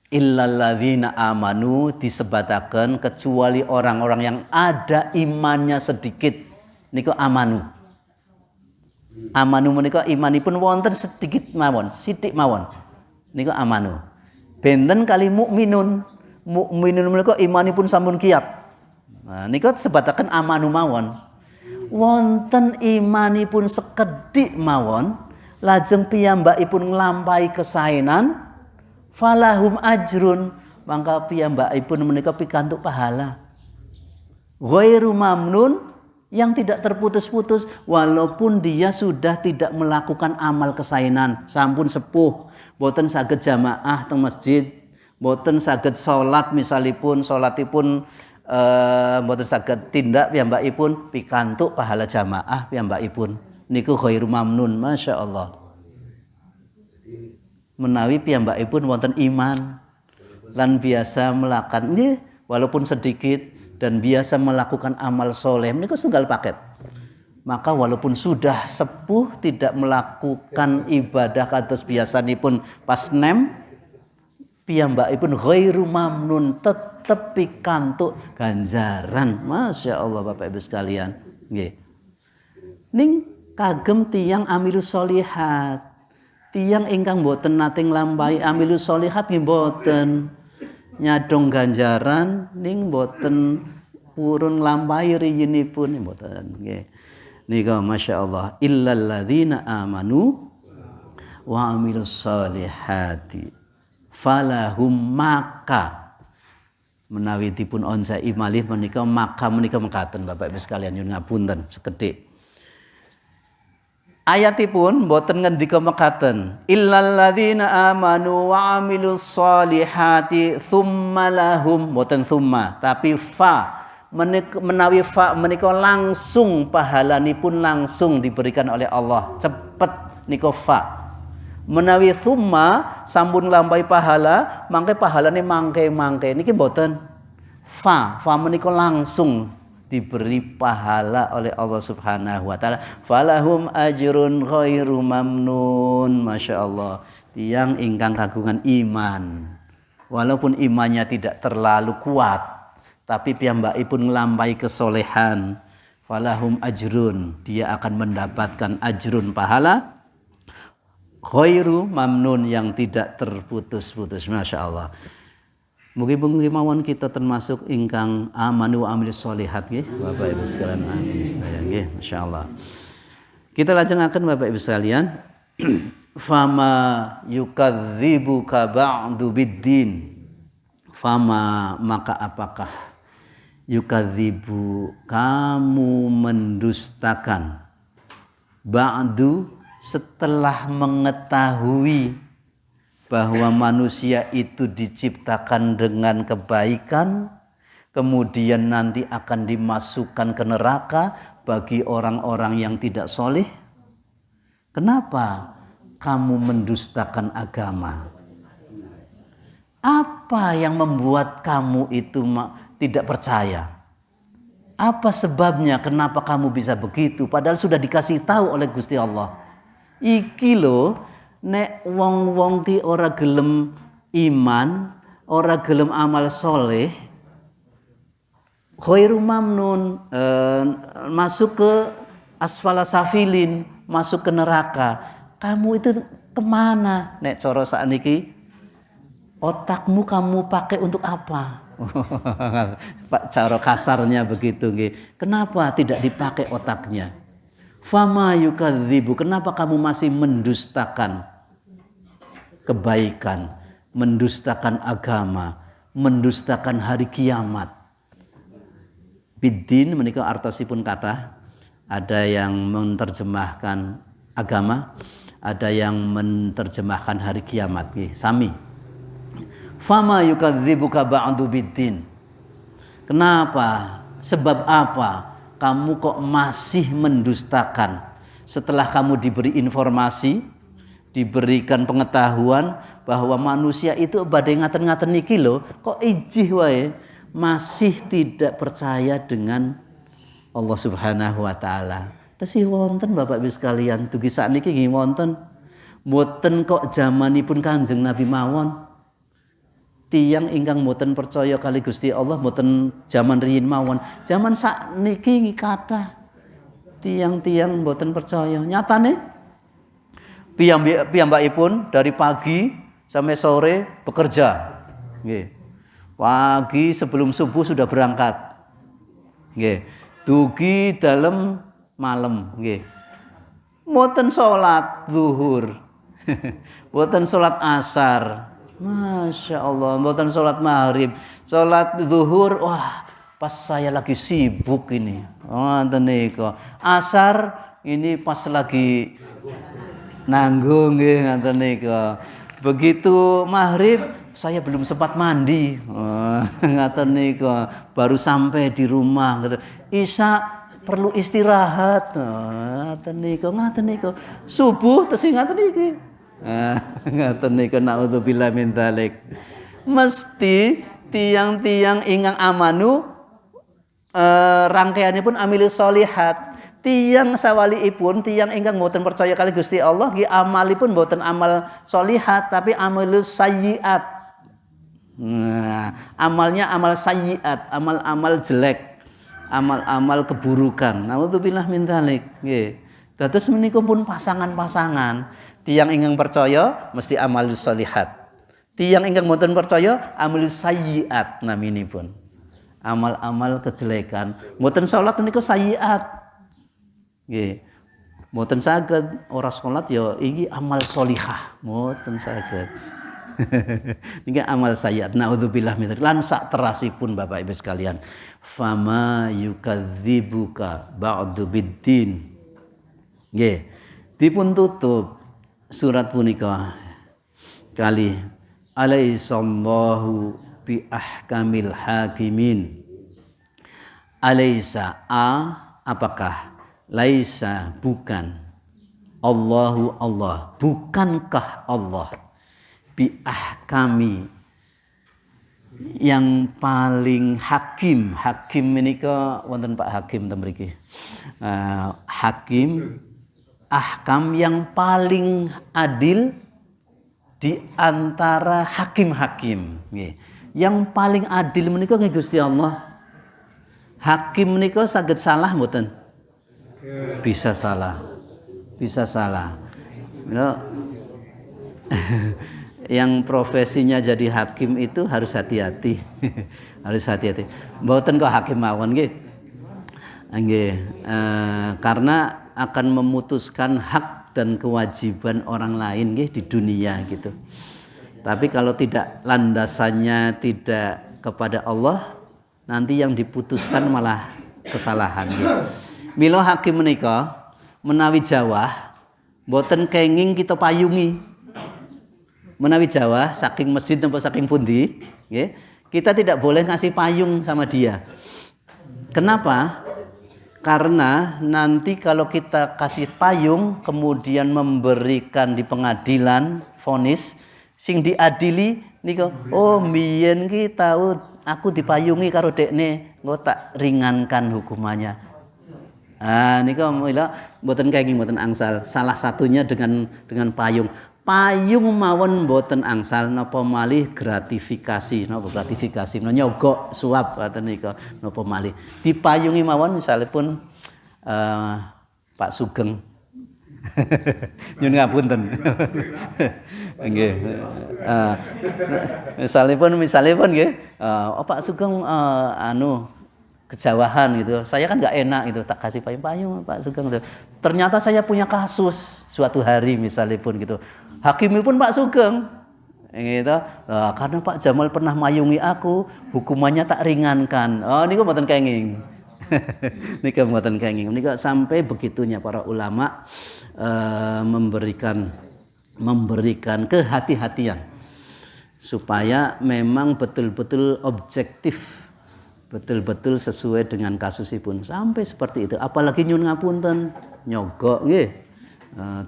Illal ladzina amanu disebataken kecuali orang-orang yang ada imannya sedikit niku amanu. Amanu menika imanipun wonten sedikit mawon, sithik mawon. Niku amanu. Benten kali mukminun. Mukminun menika imanipun sampun kiyat. Nah, niku sebataken amanu mawon. Wonten imanipun sekedhik mawon, lajeng piyambakipun nglampahi kesaenan, falahum ajrun, mangka piyambakipun menika pikantuk pahala. Ghairu mamnun, yang tidak terputus-putus walaupun dia sudah tidak melakukan amal kesaenan, sampun sepuh, boten saged jamaah teng masjid, boten saged salat misalipun salatipun boten saged tindak piyambakipun pikantuk pahala jamaah piyambakipun. Niku ghairu mamnun, masyaallah. Menawi piyambakipun wonten iman lan biasa melakukan nggih walaupun sedikit dan biasa melakukan amal soleh, ini setunggal paket. Maka walaupun sudah sepuh tidak melakukan ibadah kados biasanipun pas nem, piyambakipun ghairu mamnun, tetep pikantuk ganjaran. Masya Allah Bapak Ibu sekalian. Nggih. Ning kagem tiyang amilus sholihat. Tiyang ingkang boten nate nglampahi amilus sholihat nggih boten. Nyadong ganjaran ning boten purun nglampahi riyinipun mboten nggih. Nika masyaallah illal ladzina amanu wa amilus solihati falahum, maka menawi dipun onsai malih menika maka menika mekaten Bapak Ibu sekalian nyuwun ngapunten sekedhik. Ayatipun boten ngendika mekaten illal ladzina amanu wa amilus solihati tsumma lahum, boten tsumma tapi fa menawi fa menika langsung pahalanipun langsung diberikan oleh Allah cepet nika fa. Menawi tsumma sampun nglampahi pahala mangke pahalane mangke niki boten. Fa menika langsung diberi pahala oleh Allah Subhanahu wa taala. Falahum ajrun ghairu mamnun. Masyaallah. Tiyang ingkang kagungan iman. Walaupun imannya tidak terlalu kuat, tapi piyambakipun nglampahi kesolehan. Falahum ajrun, dia akan mendapatkan ajrun pahala ghairu mamnun, yang tidak terputus-putus. Masyaallah. Mugi-mugi mawon kita termasuk ingkang amanu wa amilus sholihat nggih Bapak Ibu sekalian, amin sedaya nggih masyaallah. Kita lajengaken Bapak Ibu sekalian fama yukadzibuka ba'du biddin, fama maka apakah yukadzibu kamu mendustakan ba'du setelah mengetahui bahwa manusia itu diciptakan dengan kebaikan, kemudian nanti akan dimasukkan ke neraka bagi orang-orang yang tidak soleh. Kenapa kamu mendustakan agama? Apa yang membuat kamu itu tidak percaya? Apa sebabnya kenapa kamu bisa begitu? Padahal sudah dikasih tahu oleh Gusti Allah. Iki loh, nek wong-wong ki ora gelem iman, ora gelem amal soleh, khairu mamnun, masuk ke asfala safilin, masuk ke neraka. Kamu itu kemana? Nek cara sakniki, otakmu kamu pakai untuk apa? Pak, cara kasarnya begitu nggih. Kenapa tidak dipakai otaknya? Fama yukadzibu, kenapa kamu masih mendustakan kebaikan, mendustakan agama, mendustakan hari kiamat? Biddin menika artosipun kata, ada yang menerjemahkan agama, ada yang menerjemahkan hari kiamat nggih, sami. Fama yukadzibuka ba'du biddin. Kenapa? Sebab apa? Kamu kok masih mendustakan setelah kamu diberi informasi, diberikan pengetahuan bahwa manusia itu badhe ngaten-ngaten niki lho, kok ijih wae masih tidak percaya dengan Allah Subhanahu wa taala. Tesih wonten Bapak Ibu sekalian, dugi sakniki nggih wonten. Mboten kok zamanipun Kanjeng Nabi mawon. Tiyang ingkang mboten percaya kali Gusti Allah mboten zaman riyin mawon. Zaman sakniki kathah tiyang-tiyang mboten percaya. Nyatane piyambakipun dari pagi sampai sore bekerja. Nggih. Pagi sebelum subuh sudah berangkat. Nggih. Dugi dalem malam nggih. Mboten salat zuhur. Mboten salat asar. Masya Allah, mboten sholat maghrib, sholat zuhur, wah pas saya lagi sibuk ini, niko. Asar ini pas lagi nanggung, niko. Begitu maghrib saya belum sempat mandi, niko. Baru sampai di rumah. Isya perlu istirahat, niko. Subuh tesih niki. Ngaten niku naudzubillah min dzalik. Mesti tiang-tiang ingkang amanu rangkaianipun amilus sholihat. Tiang sawaliipun tiang ingkang mboten percaya kali Gusti Allah nggih amalipun mboten amal sholihat tapi amilus sayyiat. Amalnya amal sayyiat, amal-amal jelek, amal-amal keburukan. Naudzubillah min dzalik nggih. Dados menika pun pasangan-pasangan. Tiang ingkang percaya mesti amalus sholihat. Tiang ingkang mboten percaya amalus sayyiat naminipun. Amal-amal kejelekan. Mboten salat niku sayyiat. Nggih. Mboten saged ora salat ya iki amal sholihah. Mboten saged. Niki amal sayyiat. Naudzubillah min dzalik. Lan sak terasipun Bapak Ibu sekalian. Fama yukadzibuka ba'du biddin. Nggih. Dipun tutup surat punika kali alaihissallahu bi ahkamil hakimin. Alaisa apakah? Laisa bukan. Allahu Allah, bukankah Allah bi ahkami yang paling hakim. Hakim menika wonten Pak Hakim ten mriki. Hakim ahkam yang paling adil di antara hakim-hakim. Yang paling adil menika nggih Gusti Allah. Hakim menika saged salah mboten? Bisa salah. Bisa salah. Yang profesinya jadi hakim itu harus hati-hati. Harus hati-hati. Mboten kok hakim mawon nggih. Nggih, karena akan memutuskan hak dan kewajiban orang lain nggih di dunia gitu. Tapi kalau tidak landasannya tidak kepada Allah, nanti yang diputuskan malah kesalahan gitu. Mila hakim menika menawi Jawa mboten kenging kita payungi. Menawi Jawa saking masjid tempat saking pundi, nggih, kita tidak boleh ngasih payung sama dia. Kenapa? Karena nanti kalau kita kasih payung kemudian memberikan di pengadilan vonis sing diadili niku, oh mbiyen ki tahu aku dipayungi karo dekne, engko tak ringankan hukumannya. Niku mila mboten kenging mboten angsal. Salah satunya dengan payung. payung mawon mboten angsal napa malih gratifikasi nyogok suap ngoten nika napa malih dipayungi mawon misalipun Pak Sugeng nyun ngapunten nggih misalipun nggih Pak Sugeng kejawahan gitu. Saya kan nggak enak gitu, tak kasih payung-payung Pak Sugeng gitu. Ternyata saya punya kasus suatu hari misalipun gitu. Hakimi pun Pak Sugeng gitu. Karena Pak Jamal pernah mayungi aku, hukumannya tak ringankan. Oh, niku mboten kenging. Niku mboten kenging. Niku sampai begitunya para ulama memberikan kehati-hatian supaya memang betul-betul objektif, betul-betul sesuai dengan kasusipun sampai seperti itu. Apalagi nyun ngapunten nyogok nggih.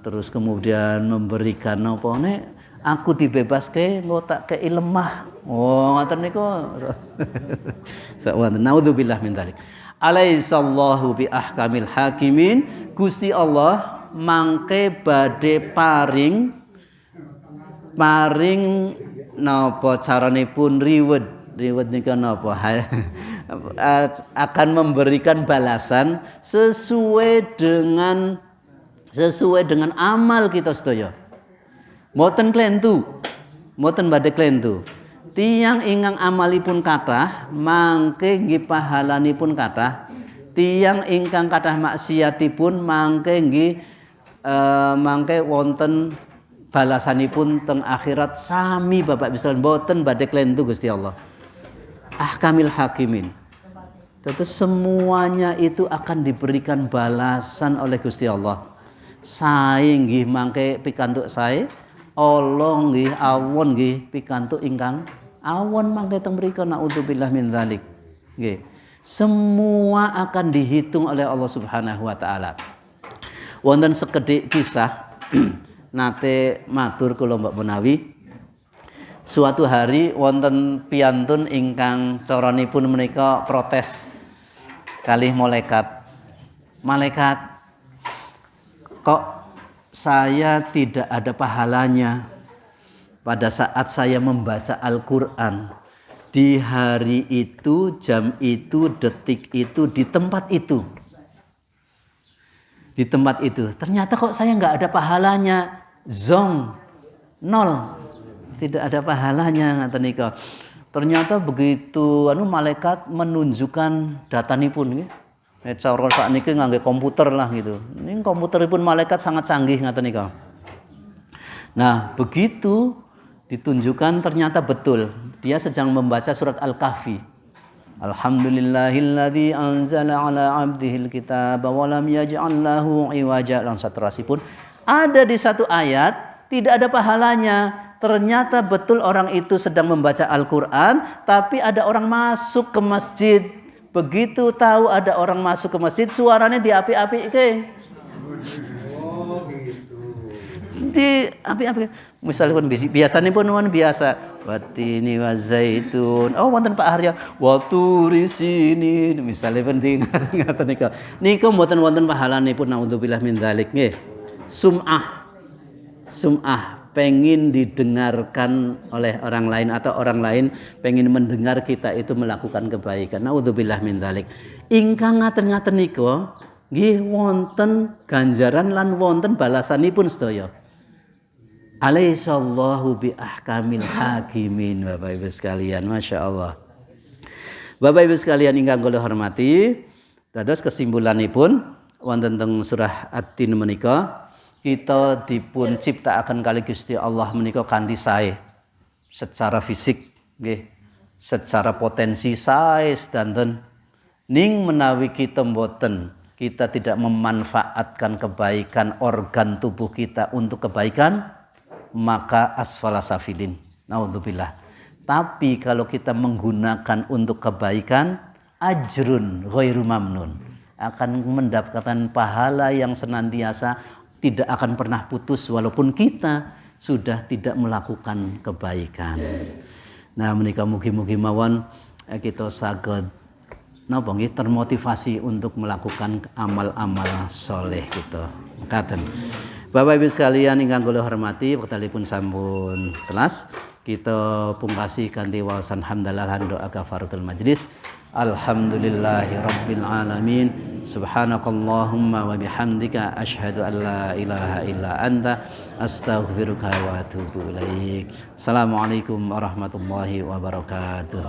Terus kemudian memberikan napa nek aku dibebaske engko tak kei lemah. Oh ngoten niku. Sawon naudzubillah min dzalik. Alaihissallahu bi ahkamil hakimin. Gusti Allah mangke badhe paring napa caranipun riwed nika napa akan memberikan balasan sesuai dengan amal kita sedaya. Mboten klentu, mboten badhe klentu. Tiyang ingkang amalipun kathah mangke nggih pahalanipun kathah. Tiyang ingkang kathah maksiatipun mangke nggih mangke wonten balasanipun teng akhirat sami Bapak Bislan mboten badhe klentu Gusti Allah. Ahkamil hakimin. Tentu semuanya itu akan diberikan balasan oleh Gusti Allah. Sae nggih mangke pikantuk sae, Allah nggih awon nggih pikantuk ingkang awon mangke teng mriku naudzubillah min dzalik. Nggih. Semua akan dihitung oleh Allah Subhanahu wa taala. Wonten sekedhik kisah nate matur kula Mbak Menawi. Suatu hari wonten piyantun ingkang caranipun menika protes kalih malaikat. Malaikat, kok saya tidak ada pahalanya pada saat saya membaca Al-Qur'an di hari itu, jam itu, detik itu, di tempat itu. Di tempat itu. Ternyata kok saya nggak ada pahalanya. Zong, nol. Tidak ada pahalanya ngaten nika. Ternyata begitu malaikat menunjukkan datanipun nggih. Cara sakniki ngangge komputer lah gitu. Ini komputeripun malaikat sangat canggih ngaten nika. Nah, begitu ditunjukkan ternyata betul dia sedang membaca surat Al-Kahfi. Alhamdulillahilladzi anzala ala 'abdihil kitaba wa lam yaj'al lahu 'iwaja. Lan saterasipun ada di satu ayat tidak ada pahalanya. Ternyata betul orang itu sedang membaca Al-Qur'an, tapi ada orang masuk ke masjid. Begitu tahu ada orang masuk ke masjid, suaranya diapi-apike. Oh, gitu. Di api-api. Misalnya biasanya pun biasa. Watini wa zaitun. Oh, wonten Pak Haryo. Wa turi sini. Misalnya penting ngaten nika. Nika mboten wonten pahalanipun naudzubillah min dzalik nggih. Sum'ah pengin didengarkan oleh orang lain atau orang lain pengin mendengar kita itu melakukan kebaikan. Naudzubillah min dzalik. Ingkang ngaten-ngaten nika nggih wonten ganjaran lan wonten balasanipun sedaya. Alaihissallahu bi ahkamil hakimin. Bapak Ibu sekalian, Masya Allah. Bapak Ibu sekalian ingkang kula hormati, dados kesimpulanipun wonten teng surah At-Tin menika kita dipun ciptakaken kali Gusti Allah menika kanthi sae secara fisik nggih, secara potensi sae sedanten. Ning menawi kita mboten, kita tidak memanfaatkan kebaikan organ tubuh kita untuk kebaikan, maka asfala safilin. Naudzubillah. Tapi kalau kita menggunakan untuk kebaikan, ajrun ghairu mamnun, akan mendapatkan pahala yang senantiasa tidak akan pernah putus walaupun kita sudah tidak melakukan kebaikan. Nah, menika mugi-mugi mawon kita saged napa nggih termotivasi untuk melakukan amal-amal soleh kita. Ngaten. Bapak Ibu sekalian ingkang kula hormati, wektalipun sampun telas, kita pungkasi kanthi waosan hamdalah lan doa kafaratul majlis. Alhamdulillahi rabbil alamin. Subhanakallahumma wa bihamdika asyhadu an la ilaha illa anta astaghfiruka wa atubu ilaik. Assalamualaikum warahmatullahi wabarakatuh.